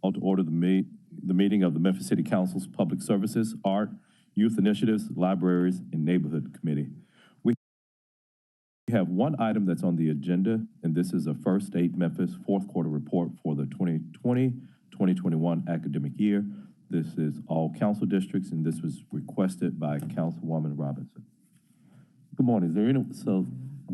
Call to order the meeting of the Memphis City Council's Public Services, Art, Youth Initiatives, Libraries, and Neighborhood Committee. We have one item that's on the agenda, and this is a First Aid Memphis fourth quarter report for the 2020-2021 academic year. This is all council districts, and this was requested by Councilwoman Robinson. Good morning. Is there any,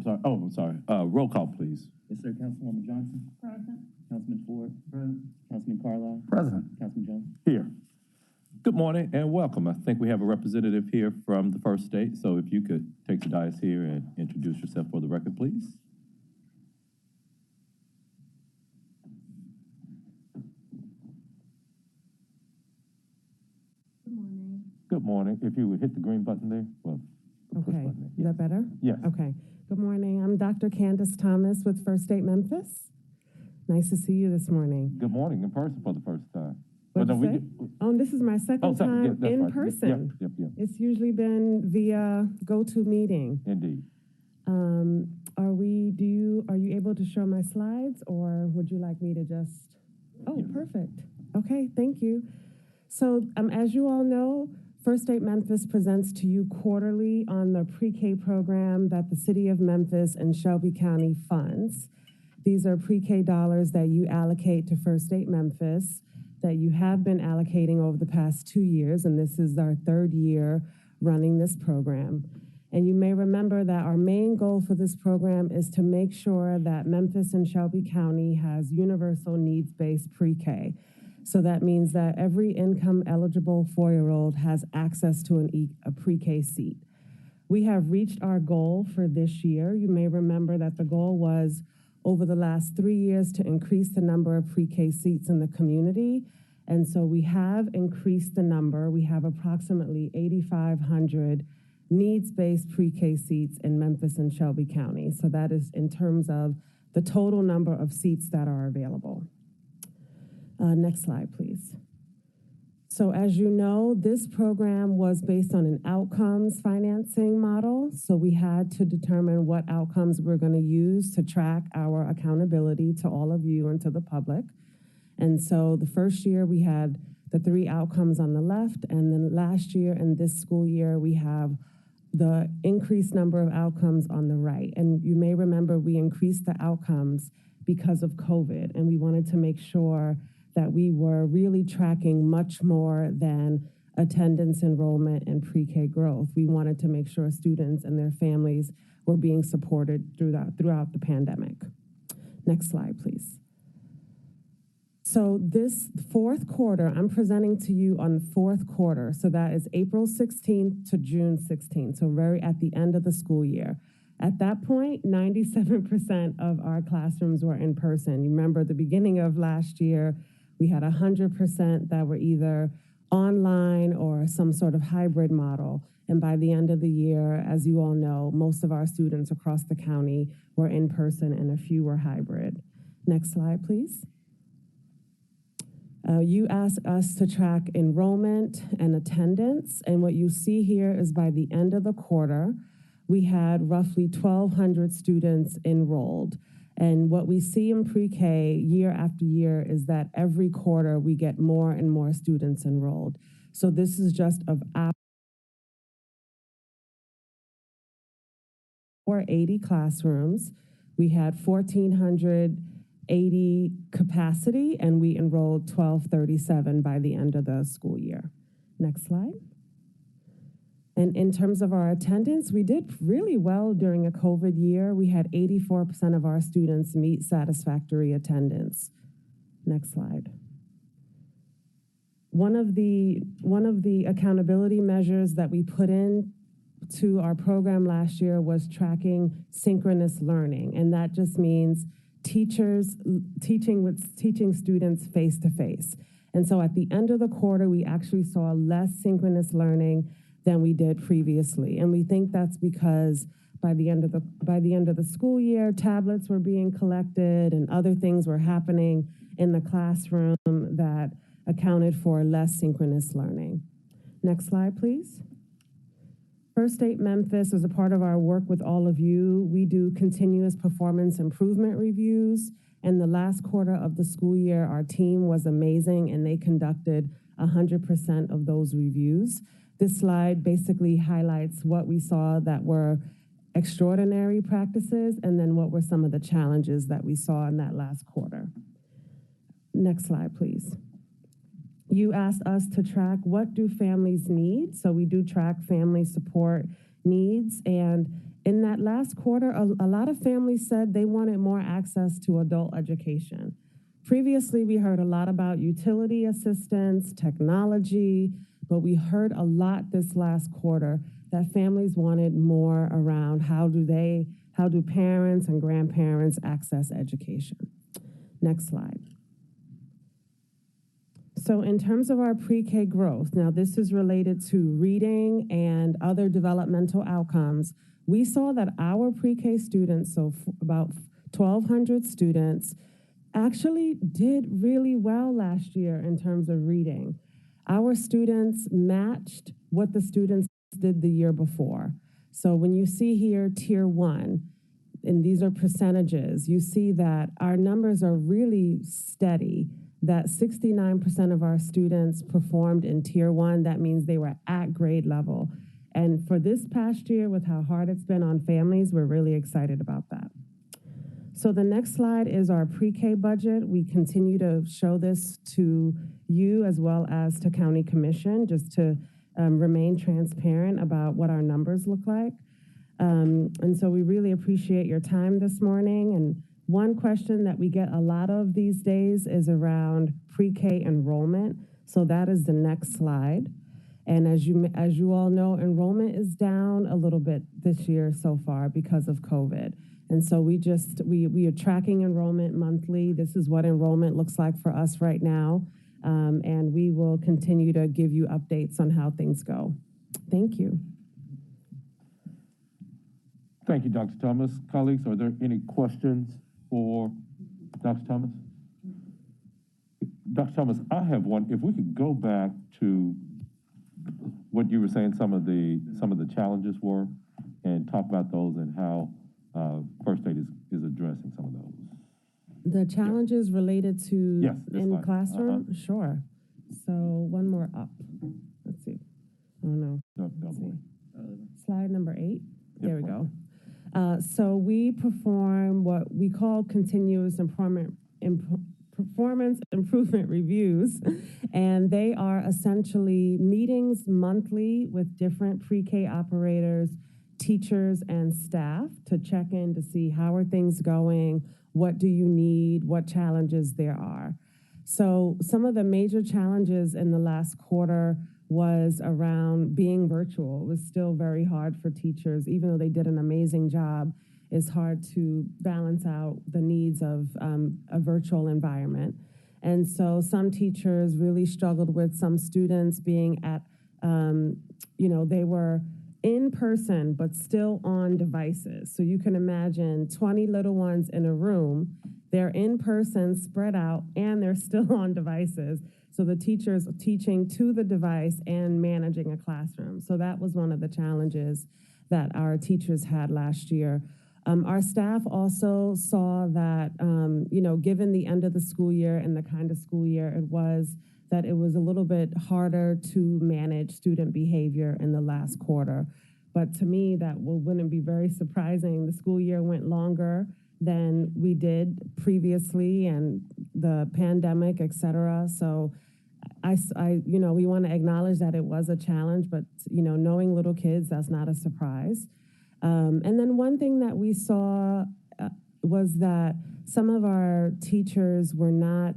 I'm sorry. Roll call, please. Yes, sir. Councilwoman Johnson. Present. Councilman Ford. Present. Councilman Carlisle. Present. Councilman Jones. Here. Good morning and welcome. I think we have a representative here from the First State, so if you could take the dais here and introduce yourself for the record, please. Good morning. Good morning. If you would hit the green button there. Well, the push Okay. button there. Is that better? Yes. Okay. Good morning. I'm Dr. Candace Thomas with First State Memphis. Nice to see you this morning. Good morning in person for the first time. What'd Well, you no, say? This is my second time yeah, that's in right. person. Yep. It's usually been via GoToMeeting. Indeed. Are you able to show my slides, or would you like me to just? Oh, perfect. Okay, thank you. So, as you all know, First State Memphis presents to you quarterly on the pre-K program that the City of Memphis and Shelby County funds. These are pre-K dollars that you allocate to First State Memphis that you have been allocating over the past 2 years, and this is our third year running this program. And you may remember that our main goal for this program is to make sure that Memphis and Shelby County has universal needs-based pre-K. So that means that every income-eligible 4-year-old has access to a pre-K seat. We have reached our goal for this year. You may remember that the goal was over the last 3 years to increase the number of pre-K seats in the community. And so we have increased the number. We have approximately 8,500 needs-based pre-K seats in Memphis and Shelby County. So that is in terms of the total number of seats that are available. Next slide, please. So as you know, this program was based on an outcomes financing model. So we had to determine what outcomes we're going to use to track our accountability to all of you and to the public. And so the first year we had the 3 outcomes on the left, and then last year and this school year we have the increased number of outcomes on the right. And you may remember we increased the outcomes because of COVID, and we wanted to make sure that we were really tracking much more than attendance, enrollment, and pre-K growth. We wanted to make sure students and their families were being supported throughout the pandemic. Next slide, please. So this fourth quarter, I'm presenting to you on the fourth quarter. So that is April 16th to June 16th, so very at the end of the school year. At that point, 97% of our classrooms were in person. You remember at the beginning of last year, we had 100% that were either online or some sort of hybrid model. And by the end of the year, as you all know, most of our students across the county were in person and a few were hybrid. Next slide, please. You asked us to track enrollment and attendance, and what you see here is by the end of the quarter, we had roughly 1,200 students enrolled. And what we see in pre-K year after year is that every quarter we get more and more students enrolled. So this is just of our 80 classrooms. We had 1,480 capacity, and we enrolled 1,237 by the end of the school year. Next slide. And in terms of our attendance, we did really well during a COVID year. We had 84% of our students meet satisfactory attendance. Next slide. One of the accountability measures that we put in to our program last year was tracking synchronous learning, and that just means teachers teaching students face to face. And so at the end of the quarter, we actually saw less synchronous learning than we did previously. And we think that's because by the end of the school year, tablets were being collected and other things were happening in the classroom that accounted for less synchronous learning. Next slide, please. First State Memphis, as a part of our work with all of you, we do continuous performance improvement reviews, And the last quarter of the school year, our team was amazing, and they conducted 100% of those reviews. This slide basically highlights what we saw that were extraordinary practices, and then what were some of the challenges that we saw in that last quarter. Next slide, please. You asked us to track what do families need. So we do track family support needs. And in that last quarter, a lot of families said they wanted more access to adult education. Previously, we heard a lot about utility assistance, technology, but we heard a lot this last quarter that families wanted more around how do parents and grandparents access education. Next slide. So in terms of our pre-K growth, now this is related to reading and other developmental outcomes. We saw that our pre-K students, so about 1,200 students, actually did really well last year in terms of reading. Our students matched what the students did the year before. So when you see here tier 1, and these are percentages, you see that our numbers are really steady, that 69% of our students performed in tier 1. That means they were at grade level. And for this past year, with how hard it's been on families, we're really excited about that. So the next slide is our pre-K budget. We continue to show this to you as well as to County Commission, just to remain transparent about what our numbers look like. And so we really appreciate your time this morning. And one question that we get a lot of these days is around pre-K enrollment. So that is the next slide. And as you all know, enrollment is down a little bit this year so far because of COVID. And so we are tracking enrollment monthly. This is what enrollment looks like for us right now. And we will continue to give you updates on how things go. Thank you. Thank you, Dr. Thomas. Colleagues, are there any questions for Dr. Thomas? Dr. Thomas, I have one. If we could go back to what you were saying, some of the challenges were, and talk about those and how First Aid is addressing some of those. The challenges related to yes, in the fine. classroom? Sure. So one more up. Let's see. Oh, no. Let's see. Slide number 8. There we go. So we perform what we call continuous performance improvement reviews, and they are essentially meetings monthly with different pre-K operators, teachers, and staff to check in to see how are things going, what do you need, what challenges there are. So some of the major challenges in the last quarter was around being virtual. It was still very hard for teachers, even though they did an amazing job. It's hard to balance out the needs of a virtual environment. And so some teachers really struggled with some students being at, they were in person, but still on devices. So you can imagine 20 little ones in a room, they're in person, spread out, and they're still on devices. So the teachers teaching to the device and managing a classroom. So that was one of the challenges that our teachers had last year. Our staff also saw that, given the end of the school year and the kind of school year it was, that it was a little bit harder to manage student behavior in the last quarter. But to me, that wouldn't be very surprising. The school year went longer than we did previously, and the pandemic, et cetera. So we want to acknowledge that it was a challenge, but, knowing little kids, that's not a surprise. And then one thing that we saw was that some of our teachers were not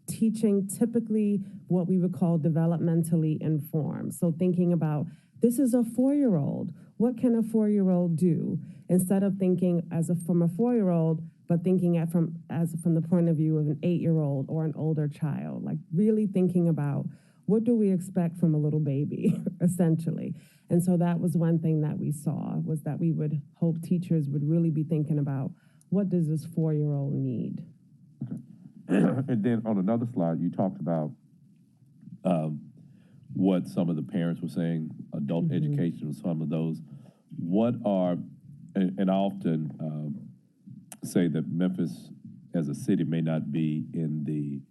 teaching typically what we would call developmentally informed. So thinking about, this is a 4-year-old. What can a 4-year-old do? Instead of thinking from a 4-year-old, but thinking from the point of view of an 8-year-old or an older child, like really thinking about what do we expect from a little baby, essentially. And so that was one thing that we saw, was that we would hope teachers would really be thinking about, what does this 4-year-old need? Okay. And then on another slide, you talked about what some of the parents were saying, adult education, some of those. What are, and I often say that Memphis as a city, may not be in the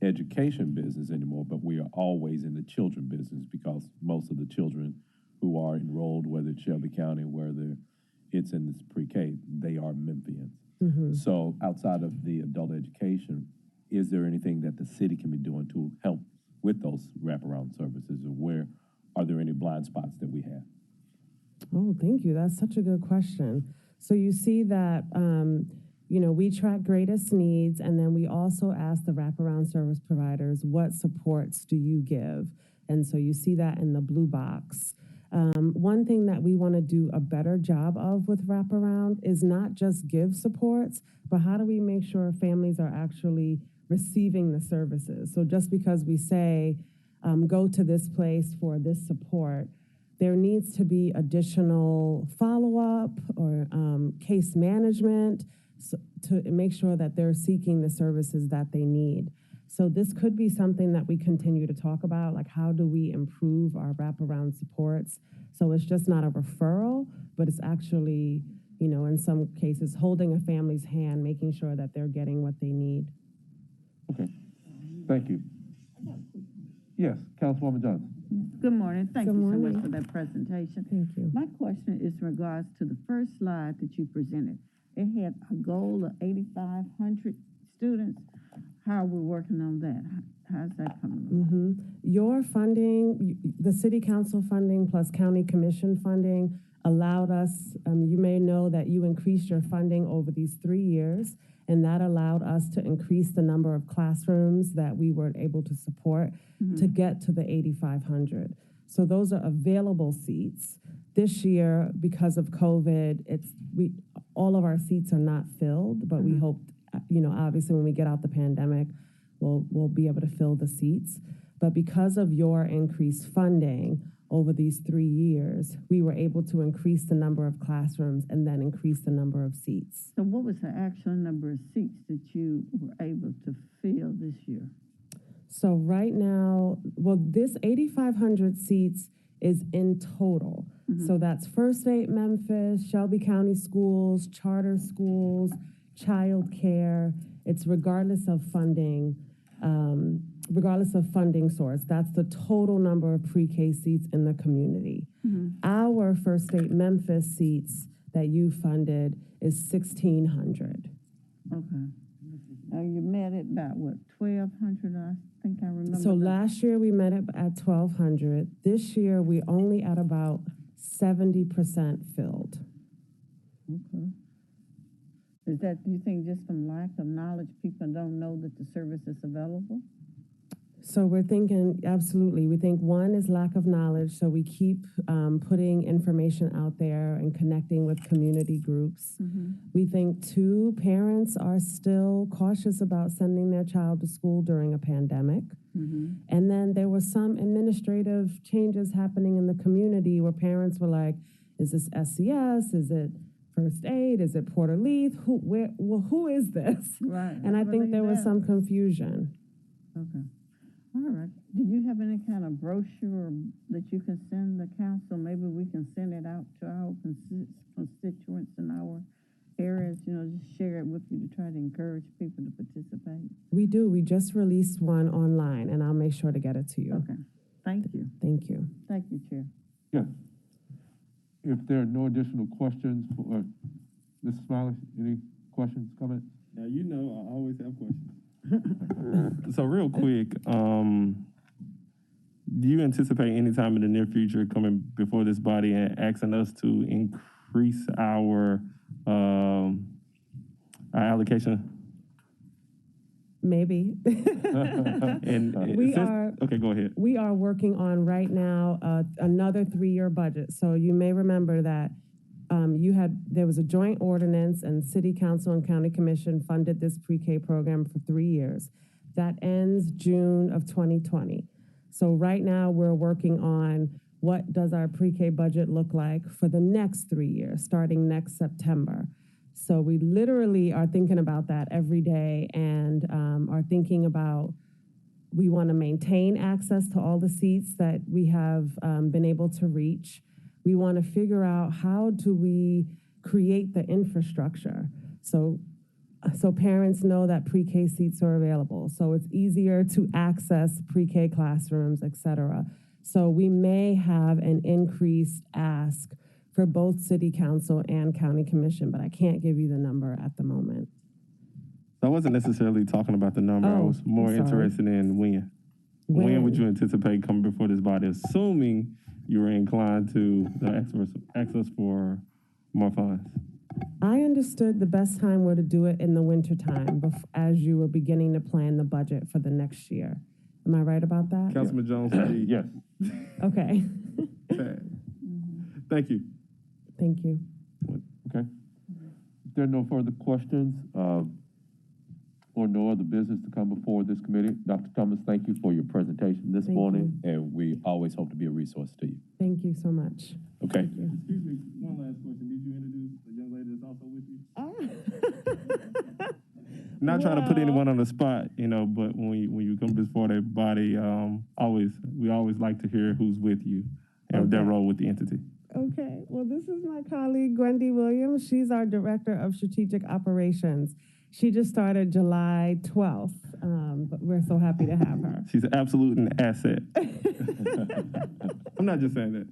education business anymore, but we are always in the children business because most of the children who are enrolled, whether it's Shelby County, whether it's in this pre-K, they are Memphians. So outside of the adult education, is there anything that the city can be doing to help with those wraparound services, or where are there any blind spots that we have? Oh, thank you. That's such a good question. So you see that, we track greatest needs, and then we also ask the wraparound service providers, what supports do you give? And so you see that in the blue box. One thing that we want to do a better job of with wraparound is not just give supports, but how do we make sure families are actually receiving the services? So just because we say, go to this place for this support, there needs to be additional follow-up or case management to make sure that they're seeking the services that they need. So this could be something that we continue to talk about, like how do we improve our wraparound supports? So it's just not a referral, but it's actually, in some cases, holding a family's hand, making sure that they're getting what they need. Okay, thank you. Yes, Councilwoman Johnson. Good morning. Thank Good you so morning. much for that presentation. Thank you. My question is in regards to the first slide that you presented. It had a goal of 8,500 students. How are we working on that? How's that coming along? Your funding, the city council funding plus county commission funding allowed us, you may know that you increased your funding over these 3 years, and that allowed us to increase the number of classrooms that we were able to support to get to the 8,500. So those are available seats. This year, because of COVID, all of our seats are not filled, but we hope, obviously when we get out the pandemic, we'll be able to fill the seats. But because of your increased funding over these 3 years, we were able to increase the number of classrooms and then increase the number of seats. So what was the actual number of seats that you were able to fill this year? So right now, this 8,500 seats is in total. So that's First Aid Memphis, Shelby County Schools, charter schools, child care. It's regardless of funding source. That's the total number of pre-K seats in the community. Our First Aid Memphis seats that you funded is 1,600. Okay. You met it about, 1,200? I think I remember. So last year we met it at 1,200. This year we only at about 70% filled. Okay. Is that, do you think, just from lack of knowledge, people don't know that the service is available? So we're thinking, absolutely. We think one is lack of knowledge, so we keep putting information out there and connecting with community groups. We think two, parents are still cautious about sending their child to school during a pandemic. And then there were some administrative changes happening in the community where parents were like, is this SCS? Is it First Aid? Is it Porter Leith? Who is this? Right. And I think there was some confusion. Okay. All right. Do you have any kind of brochure that you can send the council? Maybe we can send it out to our constituents in our areas, just share it with you to try to encourage people to participate. We do. We just released one online, and I'll make sure to get it to you. Okay. Thank you. Thank you. Thank you, Chair. Yes. If there are no additional questions for Mrs. Smiley, any questions, comments? Now, I always have questions. So real quick, do you anticipate any time in the near future coming before this body and asking us to increase our allocation? Maybe. Okay, go ahead. We are working on right now another 3-year budget. So you may remember that there was a joint ordinance, and City Council and County Commission funded this pre-K program for 3 years. That ends June of 2020. So right now we're working on what does our pre-K budget look like for the next 3 years, starting next September. So we literally are thinking about that every day and are thinking about, we want to maintain access to all the seats that we have been able to reach. We want to figure out how do we create the infrastructure. So so parents know that pre-K seats are available. So it's easier to access pre-K classrooms, et cetera. So we may have an increased ask for both city council and county commission, but I can't give you the number at the moment. I wasn't necessarily talking about the number. I Oh, was more I'm sorry. interested in when. When would you anticipate coming before this body, assuming you were inclined to access for more funds? I understood the best time were to do it in the winter time as you were beginning to plan the budget for the next year. Am I right about that? Councilman Jones? Yes. Okay. Thank you. Thank you. Okay. If there are no further questions, or no other business to come before this committee, Dr. Thomas, thank you for your presentation this Thank morning. And we always hope to be a resource to you. Thank you so much. Okay. Excuse me, one last question. Did you introduce the young lady that's also with you? Not trying to put anyone on the spot, but when you come before that body, we always like to hear who's with you and their role with the entity. Okay, well, this is my colleague, Gwendy Williams. She's our Director of Strategic Operations. She just started July 12th, but we're so happy to have her. She's an absolute an asset. I'm not just saying that.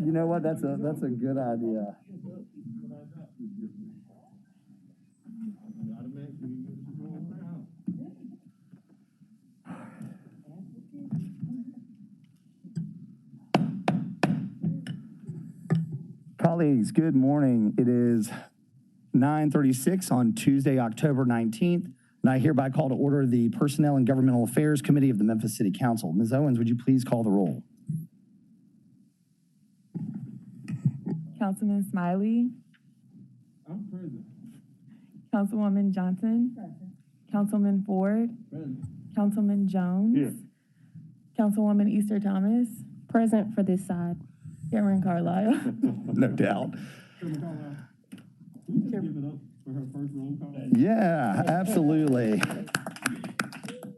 You know what? That's a good idea. Colleagues, good morning. It is 9:36 on Tuesday, October 19th, and I hereby call to order the Personnel and Governmental Affairs Committee of the Memphis City Council. Ms. Owens, would you please call the roll? Councilman Smiley. I'm present. Councilwoman Johnson. Present. Councilman Ford. Present. Councilman Jones. Here. Councilwoman Easter Thomas. Present for this side. Chairman Carlisle. No doubt. Chairman Carlisle, can you just give it up for her first roll call? Yeah, absolutely.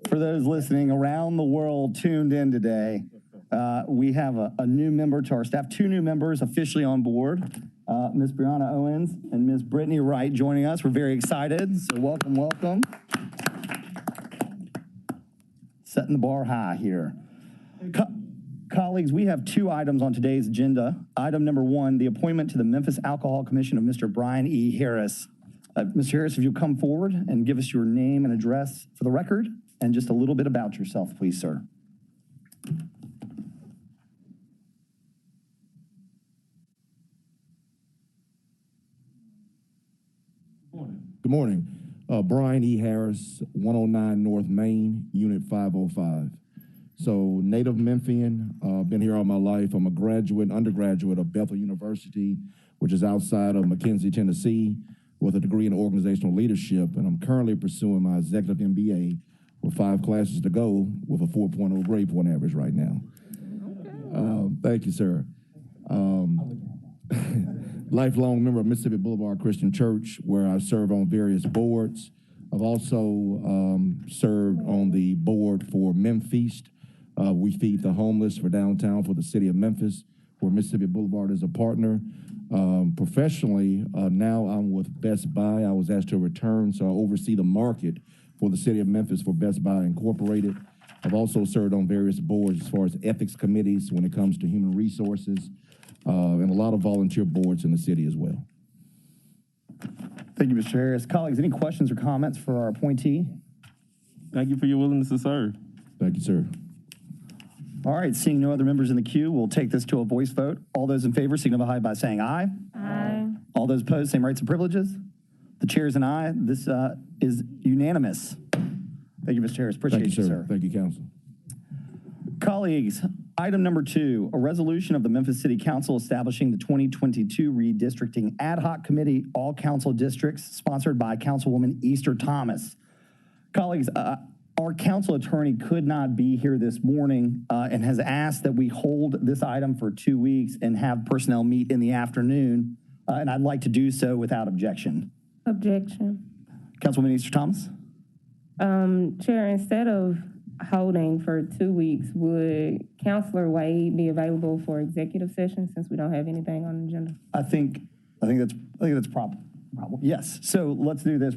For those listening around the world tuned in today, we have a new member to our staff, two new members officially on board, Ms. Brianna Owens and Ms. Brittany Wright joining us. We're very excited, so welcome, welcome. Setting the bar high here. Colleagues, we have two items on today's agenda. Item number one, the appointment to the Memphis Alcohol Commission of Mr. Brian E. Harris. Mr. Harris, if you'll come forward and give us your name and address for the record, and just a little bit about yourself, please, sir. Good morning. Brian E. Harris, 109 North Main, Unit 505. So native Memphian, been here all my life. I'm a undergraduate of Bethel University, which is outside of McKenzie, Tennessee, with a degree in organizational leadership. And I'm currently pursuing my executive MBA with 5 classes to go with a 4.0 grade point average right now. Thank you, sir. Lifelong member of Mississippi Boulevard Christian Church, where I serve on various boards. I've also served on the board for Memphis. We feed the homeless for downtown for the city of Memphis, where Mississippi Boulevard is a partner. Professionally, now I'm with Best Buy. I was asked to return, so I oversee the market for the city of Memphis for Best Buy Incorporated. I've also served on various boards as far as ethics committees when it comes to human resources, and a lot of volunteer boards in the city as well. Thank you, Mr. Harris. Colleagues, any questions or comments for our appointee? Thank you for your willingness to serve. Thank you, sir. All right, seeing no other members in the queue, we'll take this to a voice vote. All those in favor signify by saying aye. Aye. All those opposed, same rights and privileges. The chair is an aye. This is unanimous. Thank you, Mr. Harris. Appreciate Thank you, sir. Thank you, council. Colleagues, item number 2, a resolution of the Memphis City Council establishing the 2022 Redistricting Ad Hoc Committee, all council districts, sponsored by Councilwoman Easter Thomas. Colleagues, our council attorney could not be here this morning and has asked that we hold this item for 2 weeks and have personnel meet in the afternoon, and I'd like to do so without objection. Objection. Councilwoman Easter Thomas? Chair, instead of holding for 2 weeks, would Counselor Wade be available for executive session since we don't have anything on the agenda? I think that's proper. Yes. So let's do this.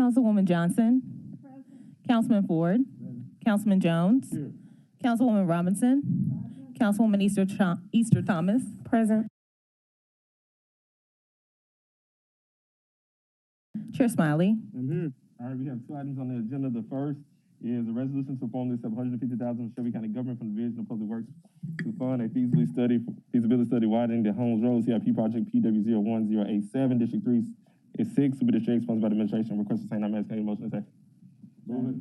Councilwoman Johnson. Councilman Ford. Councilman Jones. Councilwoman Robinson. Councilwoman Easter Thomas. Present. Chair Smiley. I'm here. All right, we have two items on the agenda. The first is a resolution to formally accept $150,000 from Shelby County Government from the Division of Public Works to fund a feasibility study widening the Holmes Road CIP project PW01087, District 3 is 6, Super District 8, sponsored by the administration. Request the same. I'm asking a motion second. Move it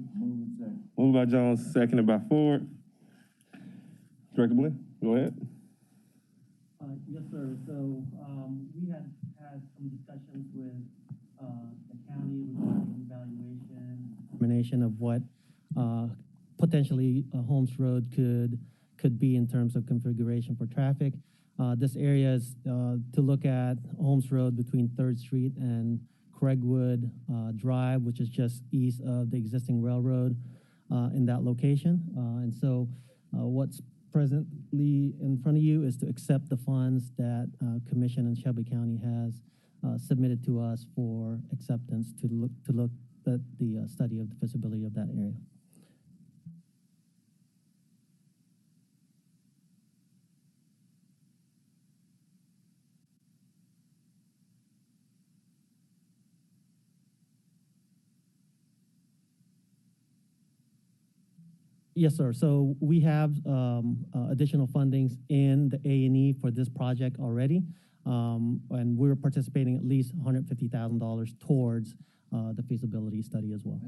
second. Moved by Jones, seconded by Ford. Director Blinn, go ahead. Yes, sir. So, we had some discussions with, the county regarding evaluation, determination of what, potentially Holmes Road could be in terms of configuration for traffic. This area is, to look at Holmes Road between 3rd Street and Craigwood, Drive, which is just east of the existing railroad, in that location. And so, what's presently in front of you is to accept the funds that Commission and Shelby County has submitted to us for acceptance to look at the study of the feasibility of that area. Yes, sir. So we have additional fundings in the A&E for this project already. And we're participating at least $150,000 towards the feasibility study as well.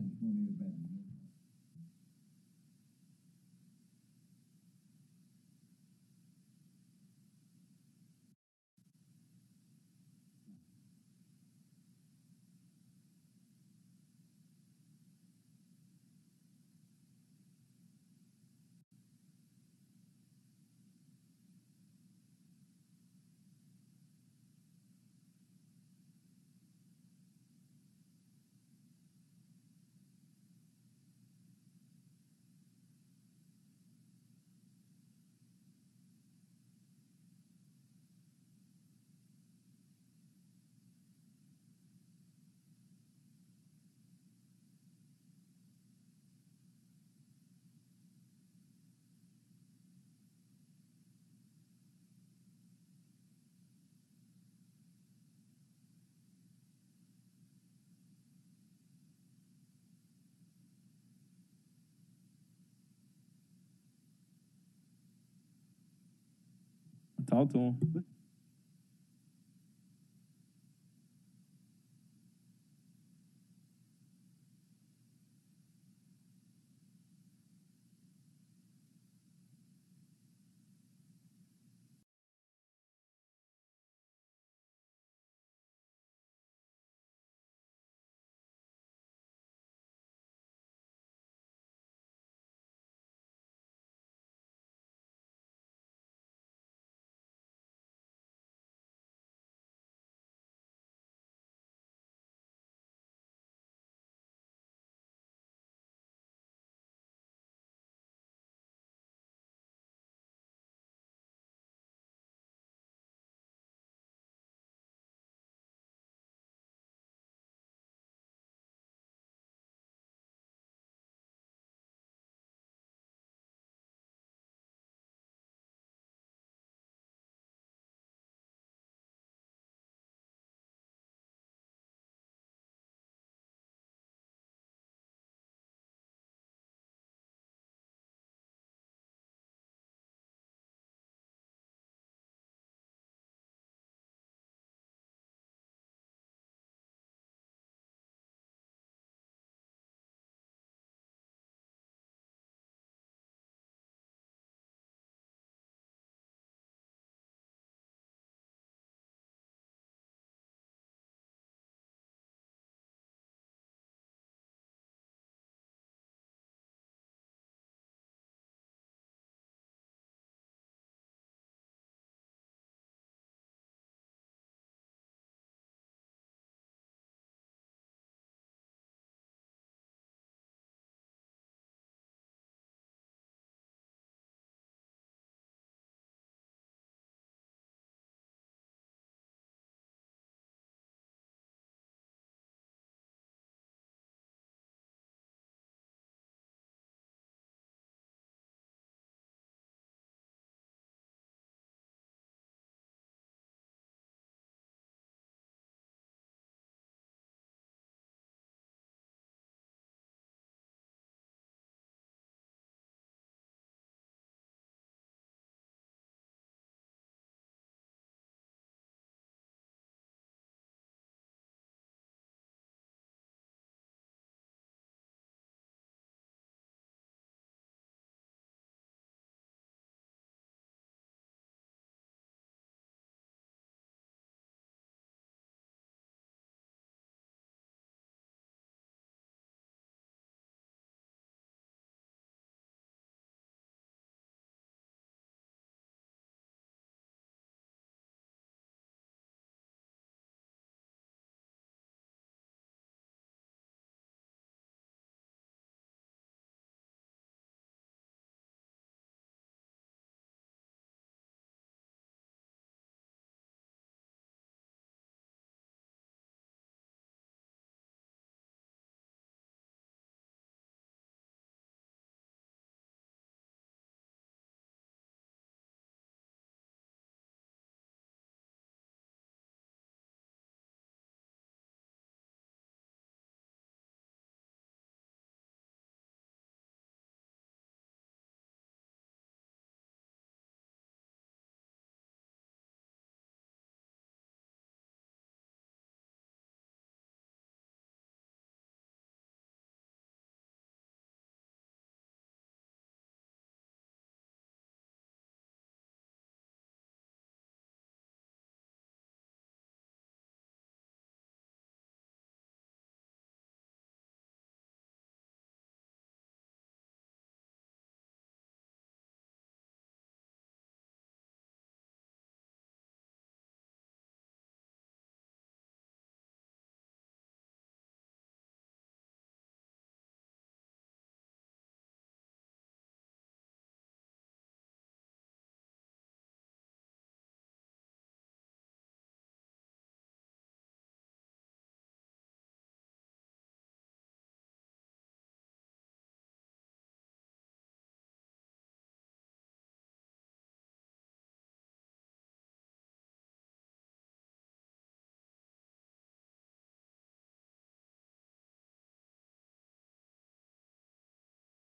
Talk to him.